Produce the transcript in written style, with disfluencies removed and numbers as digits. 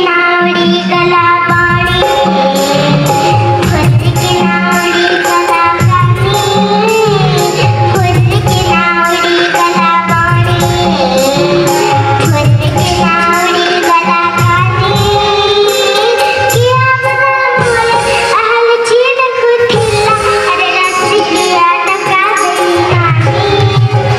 नावडी कला पाणी खुर्द की नावडी कला पाणी खुर्द की नावडी कला पाणी खुर्द की नावडी कला पाणी किया बना मोल अहल चीन खुद खिला अरे रात्रि किया टका गई बड़ा